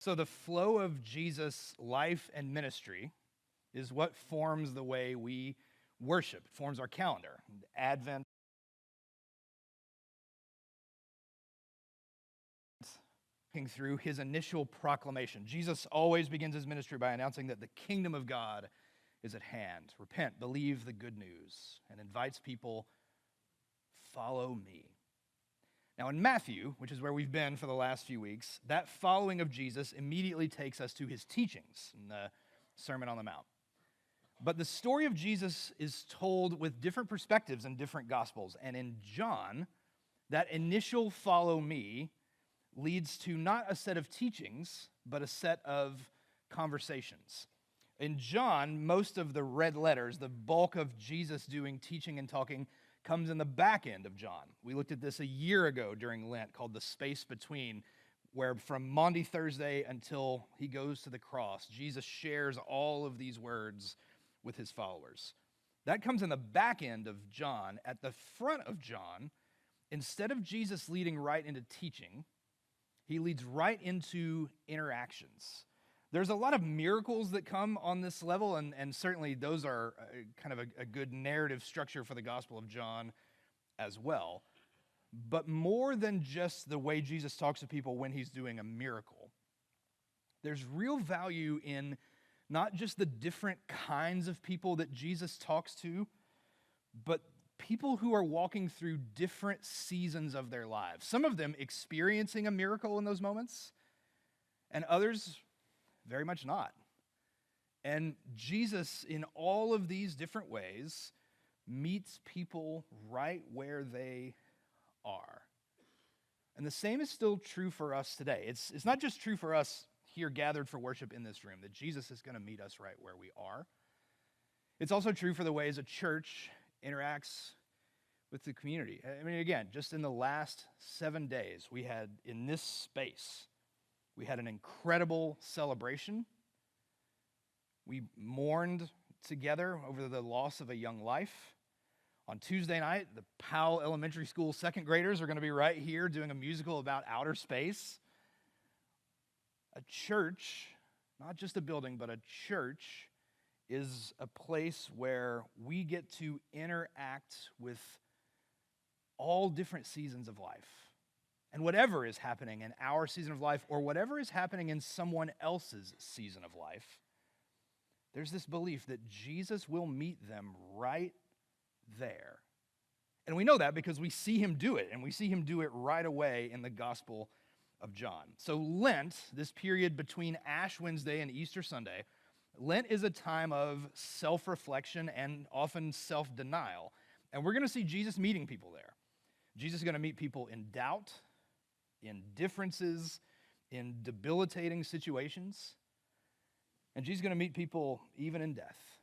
So the flow of Jesus' life and ministry is what forms the way we worship. It forms our calendar. Advent, through his initial proclamation. Jesus always begins his ministry by announcing that the kingdom of God is at hand. Repent, believe the good news, and invites people, follow me. Now in Matthew, which is where we've been for the last few weeks, that following of Jesus immediately takes us to his teachings in the Sermon on the Mount. But the story of Jesus is told with different perspectives in different gospels. And in John, that initial follow me leads to not a set of teachings, but a set of conversations. In John, most of the red letters, the bulk of Jesus doing teaching and talking, comes in the back end of John. We looked at this a year ago during Lent, called the space between, where from Maundy Thursday until he goes to the cross, Jesus shares all of these words with his followers. That comes in the back end of John. At the front of John, instead of Jesus leading right into teaching, he leads right into interactions. There's a lot of miracles that come on this level, and certainly those are kind of a good narrative structure for the Gospel of John as well. But more than just the way Jesus talks to people when he's doing a miracle, there's real value in not just the different kinds of people that Jesus talks to, but people who are walking through different seasons of their lives. Some of them experiencing a miracle in those moments, and others very much not. And Jesus, in all of these different ways, meets people right where they are. And the same is still true for us today. It's not just true for us here gathered for worship in this room, that Jesus is going to meet us right where we are. It's also true for the ways a church interacts with the community. I mean, again, just in the last 7 days, we had in this space, we had an incredible celebration. We mourned together over the loss of a young life. On Tuesday night, the Powell Elementary School second graders are going to be right here doing a musical about outer space. A church, not just a building, but a church is a place where we get to interact with all different seasons of life. And whatever is happening in our season of life, or whatever is happening in someone else's season of life, there's this belief that Jesus will meet them right there. And we know that because we see him do it, and we see him do it right away in the Gospel of John. So Lent, this period between Ash Wednesday and Easter Sunday, Lent is a time of self-reflection and often self-denial. And we're going to see Jesus meeting people there. Jesus is going to meet people in doubt, in differences, in debilitating situations. And Jesus is going to meet people even in death.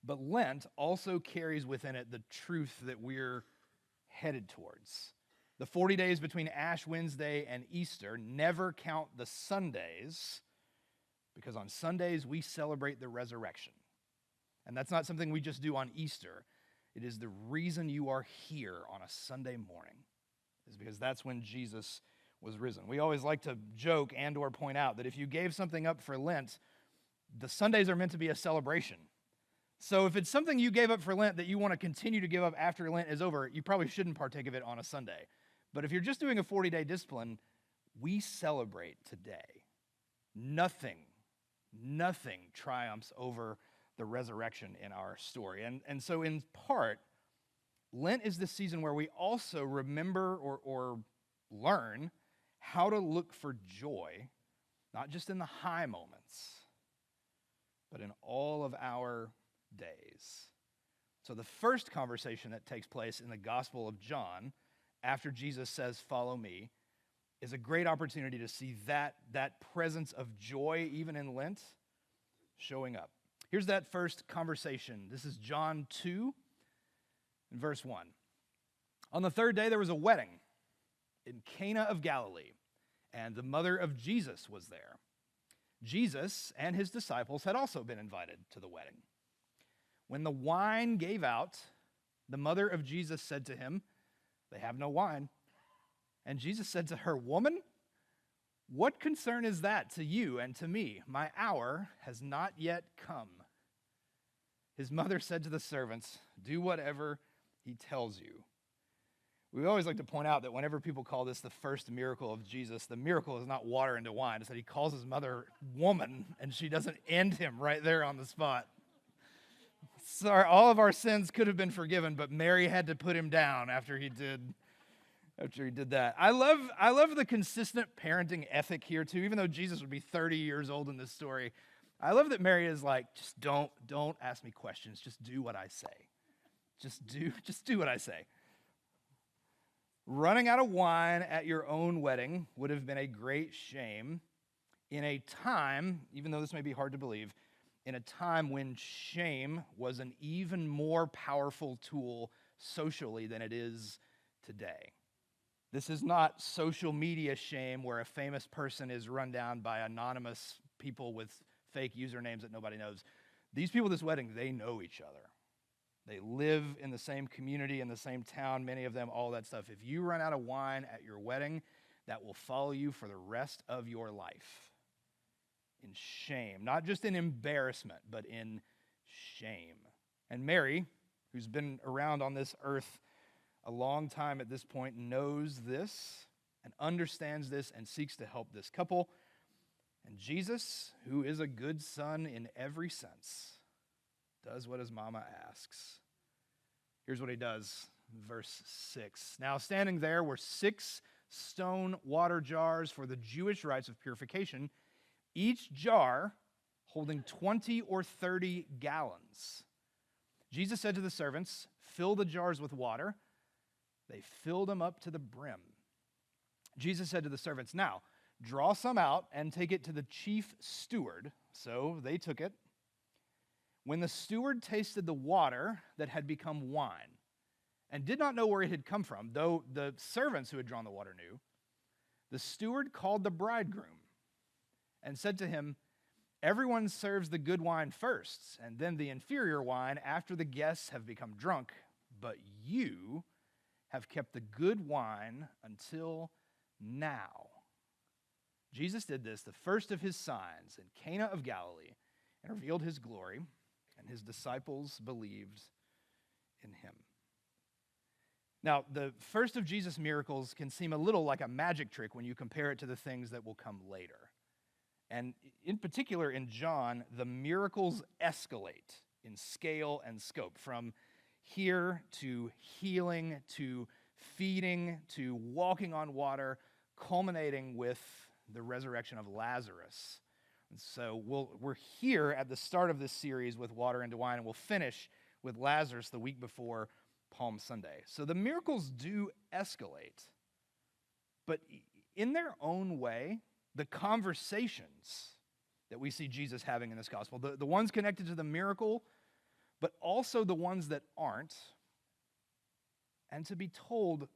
But Lent also carries within it the truth that we're headed towards. The 40 days between Ash Wednesday and Easter never count the Sundays, because on Sundays we celebrate the resurrection. And that's not something we just do on Easter. It is the reason you are here on a Sunday morning, is because that's when Jesus was risen. We always like to joke and or point out that if you gave something up for Lent, the Sundays are meant to be a celebration. So if it's something you gave up for Lent that you want to continue to give up after Lent is over, you probably shouldn't partake of it on a Sunday. But if you're just doing a 40-day discipline, we celebrate today. Nothing triumphs over the resurrection in our story. And so in part, Lent is the season where we also remember or learn how to look for joy, not just in the high moments, but in all of our days. So the first conversation that takes place in the Gospel of John, after Jesus says, "Follow me," is a great opportunity to see that presence of joy, even in Lent, showing up. Here's that first conversation. This is John 2, in verse 1. On the third day, there was a wedding in Cana of Galilee, and the mother of Jesus was there. Jesus and his disciples had also been invited to the wedding. When the wine gave out, the mother of Jesus said to him, "They have no wine." And Jesus said to her, "Woman, What concern is that to you and to me? My hour has not yet come. His mother said to the servants, do whatever he tells you. We always like to point out that whenever people call this the first miracle of Jesus, the miracle is not water into wine. It's that he calls his mother woman, and she doesn't end him right there on the spot. Sorry, all of our sins could have been forgiven, but Mary had to put him down after he did that. I love the consistent parenting ethic here too, even though Jesus would be 30 years old in this story. I love that Mary is like, just don't ask me questions. Just do what I say. Just do what I say. Running out of wine at your own wedding would have been a great shame in a time, even though this may be hard to believe, in a time when shame was an even more powerful tool socially than it is today. This is not social media shame where a famous person is run down by anonymous people with fake usernames that nobody knows. These people at this wedding, they know each other. They live in the same community, in the same town, many of them, all that stuff. If you run out of wine at your wedding, that will follow you for the rest of your life in shame. Not just in embarrassment, but in shame. And Mary, who's been around on this earth a long time at this point, knows this and understands this and seeks to help this couple. And Jesus, who is a good son in every sense, does what his mama asks. Here's what he does, verse 6. Now standing there were 6 stone water jars for the Jewish rites of purification, each jar holding 20 or 30 gallons. Jesus said to the servants, fill the jars with water. They filled them up to the brim. Jesus said to the servants, now draw some out and take it to the chief steward. So they took it. When the steward tasted the water that had become wine and did not know where it had come from, though the servants who had drawn the water knew, the steward called the bridegroom and said to him, everyone serves the good wine first, and then the inferior wine after the guests have become drunk, but you have kept the good wine until now. Jesus did this, the first of his signs, in Cana of Galilee, and revealed his glory, and his disciples believed in him. Now, the first of Jesus' miracles can seem a little like a magic trick when you compare it to the things that will come later. And in particular, in John, the miracles escalate in scale and scope, from here to healing, to feeding, to walking on water, culminating with the resurrection of Lazarus. And so we're here at the start of this series with water into wine, and we'll finish with Lazarus the week before Palm Sunday. So the miracles do escalate, but in their own way, the conversations that we see Jesus having in this gospel, the ones connected to the miracle, but also the ones that aren't, and to be told,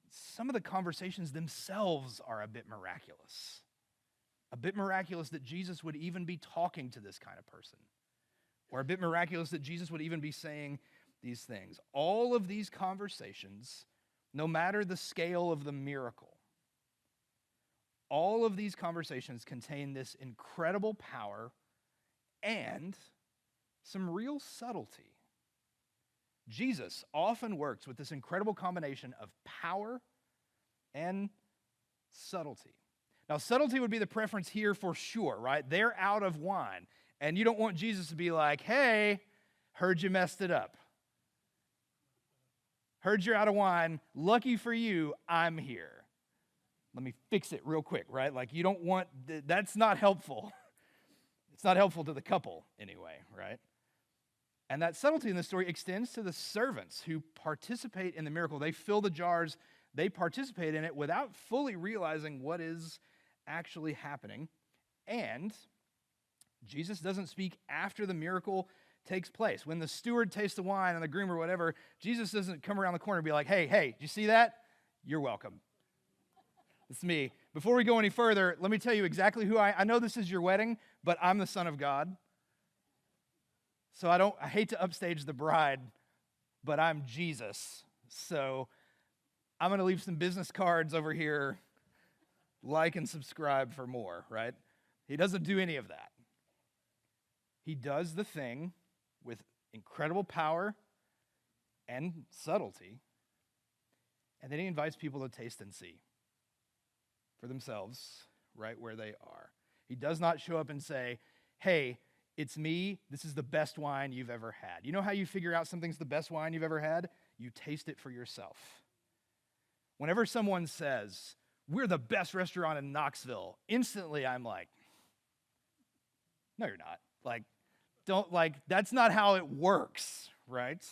some of the conversations themselves are a bit miraculous. A bit miraculous that Jesus would even be talking to this kind of person. Or a bit miraculous that Jesus would even be saying these things. All of these conversations, no matter the scale of the miracle, all of these conversations contain this incredible power and some real subtlety. Jesus often works with this incredible combination of power and subtlety. Now, subtlety would be the preference here for sure, right? They're out of wine. And you don't want Jesus to be like, hey, heard you messed it up. Heard you're out of wine. Lucky for you, I'm here. Let me fix it real quick, right? Like, you don't want, that's not helpful. It's not helpful to the couple anyway, right? And that subtlety in the story extends to the servants who participate in the miracle. They fill the jars, they participate in it without fully realizing what is actually happening. And Jesus doesn't speak after the miracle takes place. When the steward tastes the wine and the groom or whatever, Jesus doesn't come around the corner and be like, hey, did you see that? You're welcome. It's me. Before we go any further, let me tell you exactly who I know this is your wedding, but I'm the Son of God. So I hate to upstage the bride, but I'm Jesus. So I'm going to leave some business cards over here like and subscribe for more, right? He doesn't do any of that. He does the thing with incredible power and subtlety, and then he invites people to taste and see for themselves right where they are. He does not show up and say, hey, it's me, this is the best wine you've ever had. You know how you figure out something's the best wine you've ever had? You taste it for yourself. Whenever someone says, we're the best restaurant in Knoxville, instantly I'm like, no, you're not. That's not how it works, right?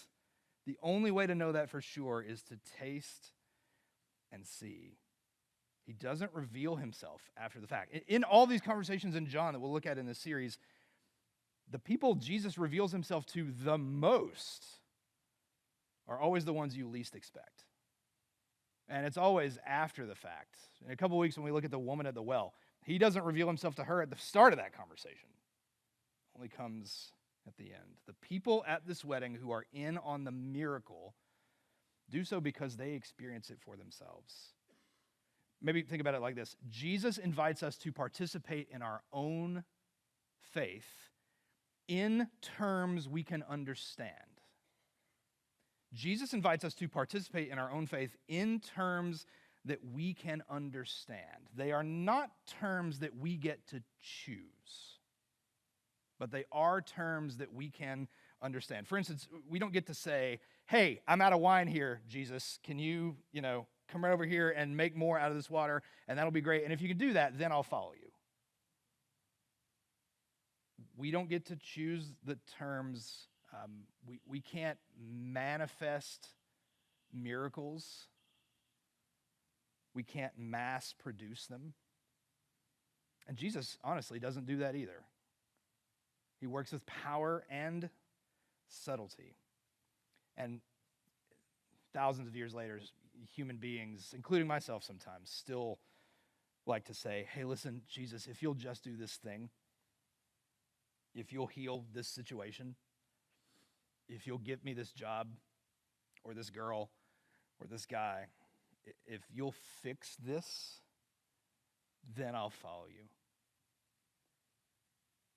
The only way to know that for sure is to taste and see. He doesn't reveal himself after the fact. In all these conversations in John that we'll look at in this series, the people Jesus reveals himself to the most are always the ones you least expect. And it's always after the fact. In a couple weeks when we look at the woman at the well, he doesn't reveal himself to her at the start of that conversation. Only comes at the end. The people at this wedding who are in on the miracle do so because they experience it for themselves. Maybe think about it like this. Jesus invites us to participate in our own faith in terms we can understand. Jesus invites us to participate in our own faith in terms that we can understand. They are not terms that we get to choose, but they are terms that we can understand. For instance, we don't get to say, hey, I'm out of wine here, Jesus. Can you, come right over here and make more out of this water, and that'll be great. And if you can do that, then I'll follow you. We don't get to choose the terms. We can't manifest miracles. We can't mass produce them. And Jesus, honestly, doesn't do that either. He works with power and subtlety. And thousands of years later, human beings, including myself sometimes, still like to say, hey, listen, Jesus, if you'll just do this thing, if you'll heal this situation, if you'll give me this job or this girl or this guy, if you'll fix this, then I'll follow you.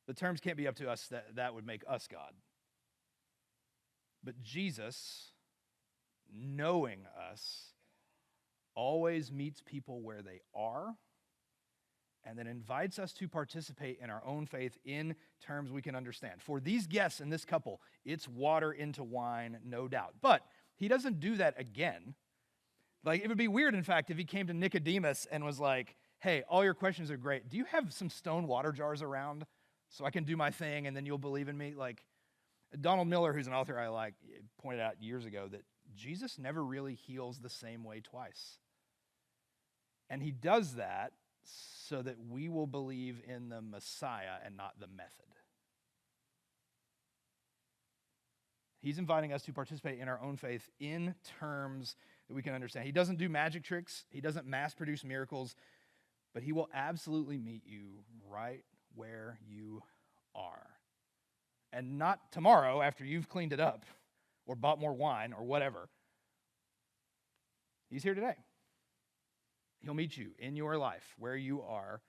The terms can't be up to us that would make us God. But Jesus, knowing us, always meets people where they are and then invites us to participate in our own faith in terms we can understand. For these guests and this couple, it's water into wine, no doubt. But he doesn't do that again. It would be weird, in fact, if he came to Nicodemus and was like, hey, all your questions are great. Do you have some stone water jars around so I can do my thing and then you'll believe in me? Donald Miller, who's an author I like, pointed out years ago that Jesus never really heals the same way twice. And he does that so that we will believe in the Messiah and not the method. He's inviting us to participate in our own faith in terms that we can understand. He doesn't do magic tricks. He doesn't mass produce miracles, but he will absolutely meet you right where you are. And not tomorrow after you've cleaned it up or bought more wine or whatever. He's here today. He'll meet you in your life where you are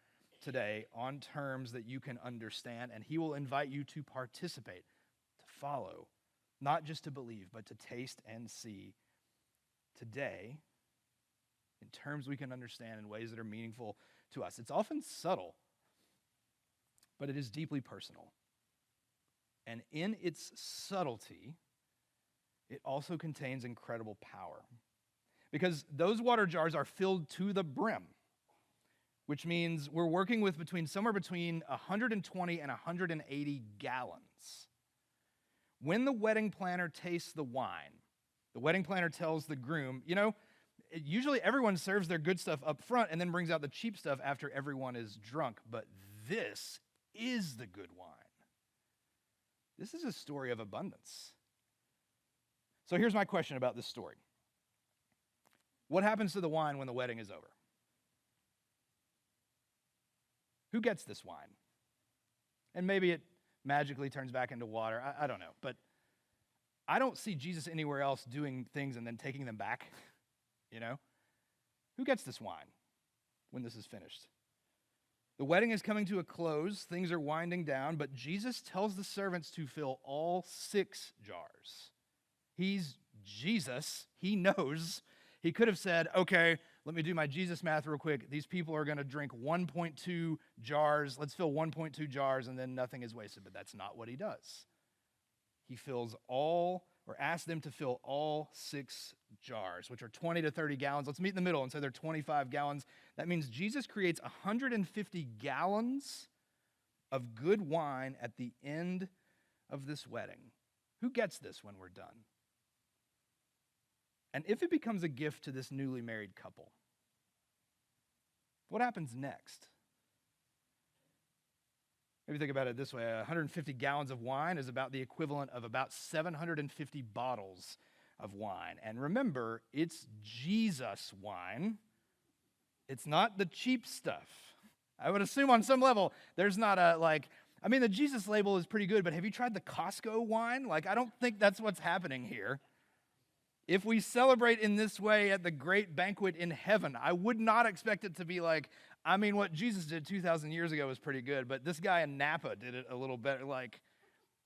today on terms that you can understand, and he will invite you to participate, to follow, not just to believe, but to taste and see today in terms we can understand in ways that are meaningful to us. It's often subtle, but it is deeply personal. And in its subtlety, it also contains incredible power. Because those water jars are filled to the brim, which means we're working with somewhere between 120 and 180 gallons. When the wedding planner tastes the wine, the wedding planner tells the groom, usually everyone serves their good stuff up front and then brings out the cheap stuff after everyone is drunk, but this is the good wine. This is a story of abundance. So here's my question about this story. What happens to the wine when the wedding is over? Who gets this wine? And maybe it magically turns back into water. I don't know. But I don't see Jesus anywhere else doing things and then taking them back. Who gets this wine when this is finished. The wedding is coming to a close. Things are winding down, but Jesus tells the servants to fill all 6 jars. He's Jesus. He knows. He could have said, okay, let me do my Jesus math real quick. These people are going to drink 1.2 jars. Let's fill 1.2 jars, and then nothing is wasted. But that's not what he does. He asks them to fill all 6 jars, which are 20 to 30 gallons. Let's meet in the middle and say they're 25 gallons. That means Jesus creates 150 gallons of good wine at the end of this wedding. Who gets this when we're done? And if it becomes a gift to this newly married couple, what happens next? Maybe think about it this way. 150 gallons of wine is about the equivalent of about 750 bottles of wine. And remember, it's Jesus wine. It's not the cheap stuff. I would assume on some level, there's not the Jesus label is pretty good, but have you tried the Costco wine? I don't think that's what's happening here. If we celebrate in this way at the great banquet in heaven, I would not expect it to be what Jesus did 2,000 years ago was pretty good, but this guy in Napa did it a little better.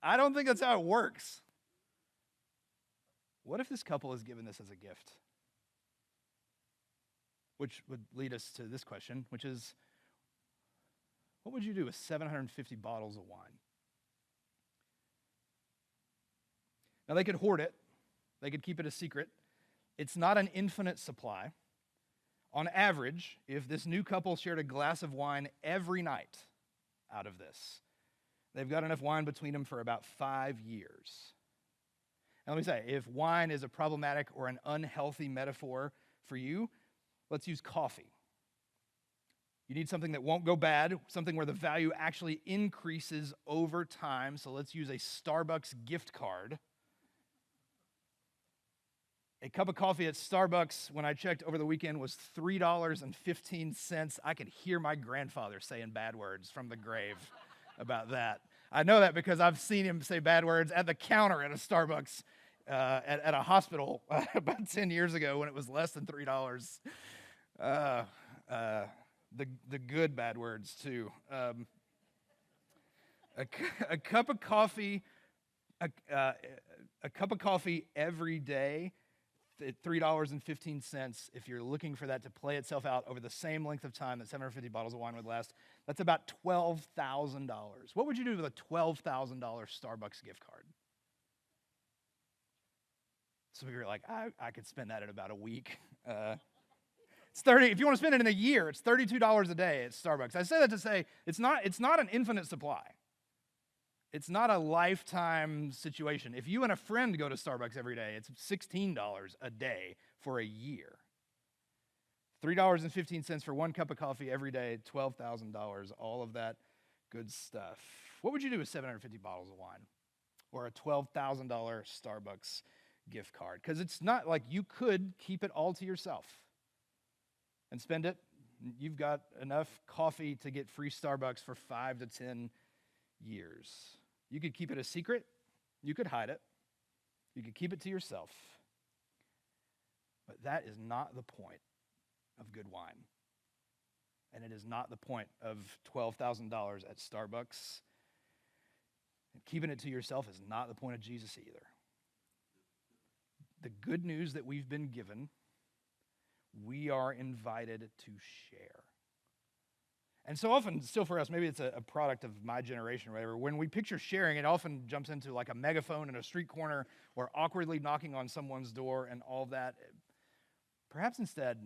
I don't think that's how it works. What if this couple is given this as a gift? Which would lead us to this question, which is, what would you do with 750 bottles of wine? Now, they could hoard it. They could keep it a secret. It's not an infinite supply. On average, if this new couple shared a glass of wine every night out of this, they've got enough wine between them for about 5 years. And let me say, if wine is a problematic or an unhealthy metaphor for you, let's use coffee. You need something that won't go bad, something where the value actually increases over time. So let's use a Starbucks gift card. A cup of coffee at Starbucks, when I checked over the weekend, was $3.15. I could hear my grandfather saying bad words from the grave about that. I know that because I've seen him say bad words at the counter at a Starbucks at a hospital about 10 years ago when it was less than $3. The good bad words, too. A cup of coffee, a cup of coffee every day at $3.15, if you're looking for that to play itself out over the same length of time that 750 bottles of wine would last, that's about $12,000. What would you do with a $12,000 Starbucks gift card? Some of you are like, I could spend that in about a week. It's 30. If you want to spend it in a year, it's $32 a day at Starbucks. I say that to say it's not an infinite supply. It's not a lifetime situation. If you and a friend go to Starbucks every day, it's $16 a day for a year. $3.15 for one cup of coffee every day, $12,000, all of that good stuff. What would you do with 750 bottles of wine or a $12,000 Starbucks gift card? Because it's not like you could keep it all to yourself and spend it. You've got enough coffee to get free Starbucks for 5 to 10 years. You could keep it a secret. You could hide it. You could keep it to yourself. But that is not the point of good wine. And it is not the point of $12,000 at Starbucks. And keeping it to yourself is not the point of Jesus either. The good news that we've been given, we are invited to share. And so often, still for us, maybe it's a product of my generation or whatever, when we picture sharing, it often jumps into like a megaphone in a street corner or awkwardly knocking on someone's door and all that. Perhaps instead,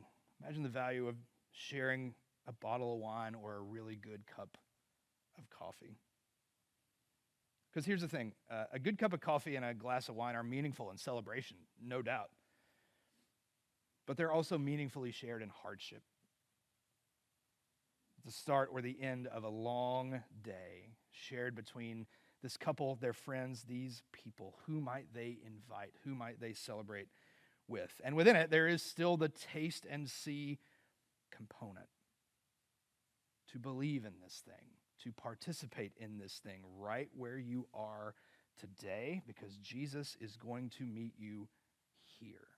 imagine the value of sharing a bottle of wine or a really good cup of coffee. Because here's the thing, a good cup of coffee and a glass of wine are meaningful in celebration, no doubt. But they're also meaningfully shared in hardship. The start or the end of a long day shared between this couple, their friends, these people. Who might they invite? Who might they celebrate with? And within it, there is still the taste and see component. To believe in this thing, to participate in this thing right where you are today, because Jesus is going to meet you here.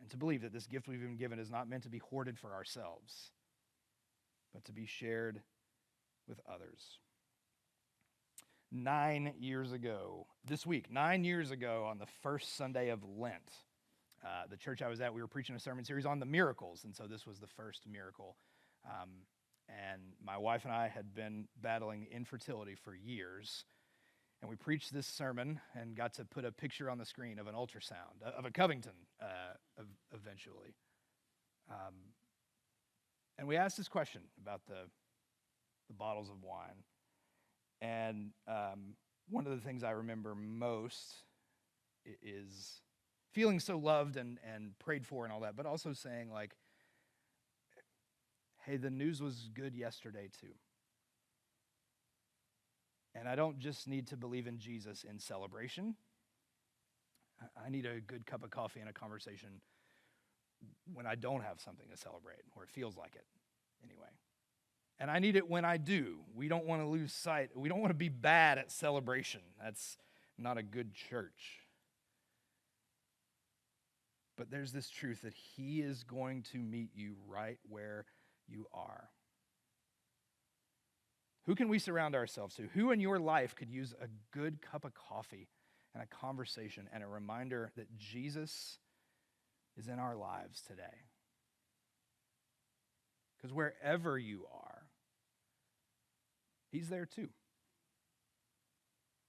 And to believe that this gift we've been given is not meant to be hoarded for ourselves, but to be shared with others. 9 years ago, this week, 9 years ago on the first Sunday of Lent, the church I was at, we were preaching a sermon series on the miracles, and so this was the first miracle. And my wife and I had been battling infertility for years, and we preached this sermon and got to put a picture on the screen of an ultrasound, of a Covington eventually. And we asked this question about the bottles of wine. And one of the things I remember most is feeling so loved and prayed for and all that, but also saying, like, hey, the news was good yesterday too. And I don't just need to believe in Jesus in celebration. I need a good cup of coffee and a conversation when I don't have something to celebrate, or it feels like it anyway. And I need it when I do. We don't want to lose sight. We don't want to be bad at celebration. That's not a good church. But there's this truth that he is going to meet you right where you are. Who can we surround ourselves to? Who in your life could use a good cup of coffee and a conversation and a reminder that Jesus is in our lives today? Because wherever you are, he's there too.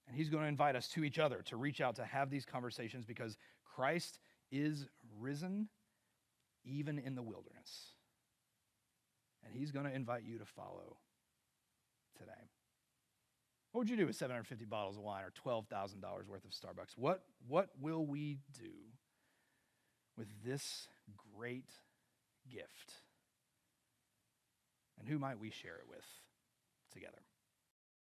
And he's going to invite us to each other to reach out, to have these conversations, because Christ is risen even in the wilderness. And he's going to invite you to follow today. What would you do with 750 bottles of wine or $12,000 worth of Starbucks? What will we do with this great gift? And who might we share it with together?